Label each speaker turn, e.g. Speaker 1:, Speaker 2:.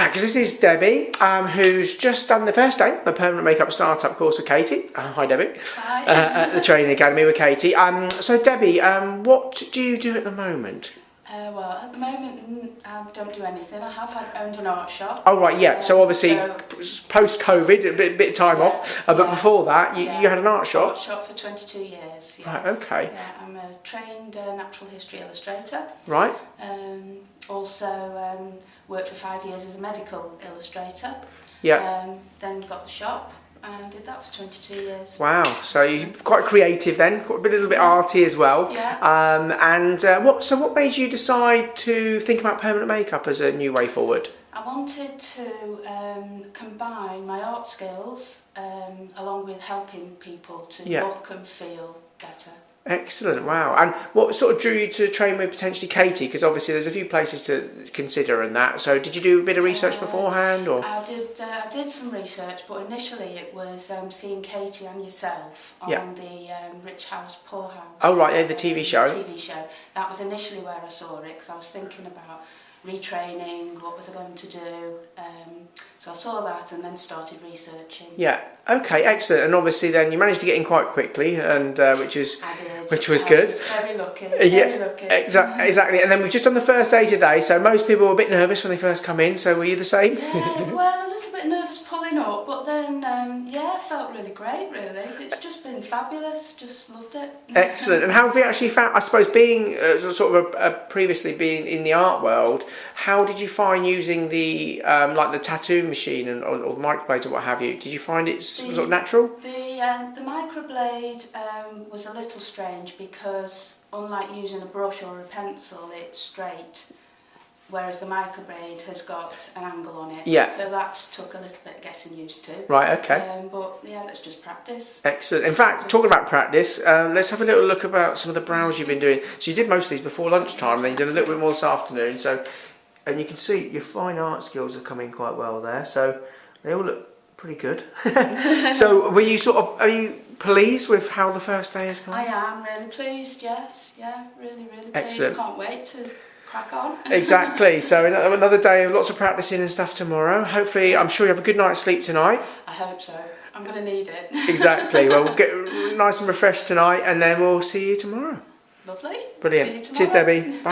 Speaker 1: because this is Debbie, who's just done the first day of the permanent makeup startup course with Katy. Hi, Debbie.
Speaker 2: Hi.
Speaker 1: At the training academy with Katy. So, Debbie, what do you do at the moment?
Speaker 2: Well, at the moment, I don't do anything. I have owned an art shop.
Speaker 1: Oh, right, yeah. So, obviously, post-COVID, a bit of time off. But before that, you had an art shop?
Speaker 2: Art shop for 22 years, yes.
Speaker 1: Right, okay.
Speaker 2: Yeah, I'm a trained natural history illustrator.
Speaker 1: Right.
Speaker 2: Also worked for 5 years as a medical illustrator.
Speaker 1: Yeah.
Speaker 2: Then got the shop and did that for 22 years.
Speaker 1: Wow, so you're quite creative then, quite a little bit arty as well.
Speaker 2: Yeah.
Speaker 1: What made you decide to think about permanent makeup as a new way forward?
Speaker 2: I wanted to combine my art skills along with helping people to look and feel better.
Speaker 1: Excellent, wow. And what sort of drew you to train with potentially Katy? Because obviously there's a few places to consider and that. So did you do a bit of research beforehand? Or?
Speaker 2: I did some research, but initially it was seeing Katy and yourself on the Rich House, Poor House.
Speaker 1: Oh right, the TV show.
Speaker 2: TV show. That was initially where I saw it, because I was thinking about retraining, what was I going to do, so I saw that and then started researching. Yeah,
Speaker 1: okay, excellent. And obviously then you managed to get in quite quickly, and which was good.
Speaker 2: Very lucky. Very lucky.
Speaker 1: Exactly. And then we've just done the first day today, so most people were a bit nervous when they first come in, so were you the same?
Speaker 2: Yeah, well, a little bit nervous pulling up, but then it felt really great, really. It's just been fabulous, just loved it.
Speaker 1: Excellent. And how have you actually found, I suppose, being previously being in the art world, how did you find using the like the tattoo machine or the microblade or what have you? Did you find it sort of natural?
Speaker 2: The microblade was a little strange because unlike using a brush or a pencil, it's straight, whereas the microblade has got an angle on it.
Speaker 1: Yeah.
Speaker 2: So that took a little bit getting used to.
Speaker 1: Right, okay.
Speaker 2: But yeah, let's just practice.
Speaker 1: Excellent. In fact, talking about practice, let's have a little look about some of the brows you've been doing. So you did most of these before lunchtime, then you did a little bit more this afternoon. So, and you can see your fine art skills are coming quite well there. So they all look pretty good. So are you pleased with how the first day has gone?
Speaker 2: I am really pleased, yes. Yeah, really pleased.
Speaker 1: Excellent.
Speaker 2: Can't wait to crack on.
Speaker 1: Exactly. So another day of lots of practicing and stuff tomorrow. Hopefully, I'm sure you have a good night's sleep tonight.
Speaker 2: I hope so. I'm going to need it.
Speaker 1: Exactly. Well, we'll get nice and refreshed tonight, and then we'll see you tomorrow.
Speaker 2: Lovely.
Speaker 1: Brilliant.
Speaker 2: See you tomorrow.
Speaker 1: Cheers, Debbie. Bye.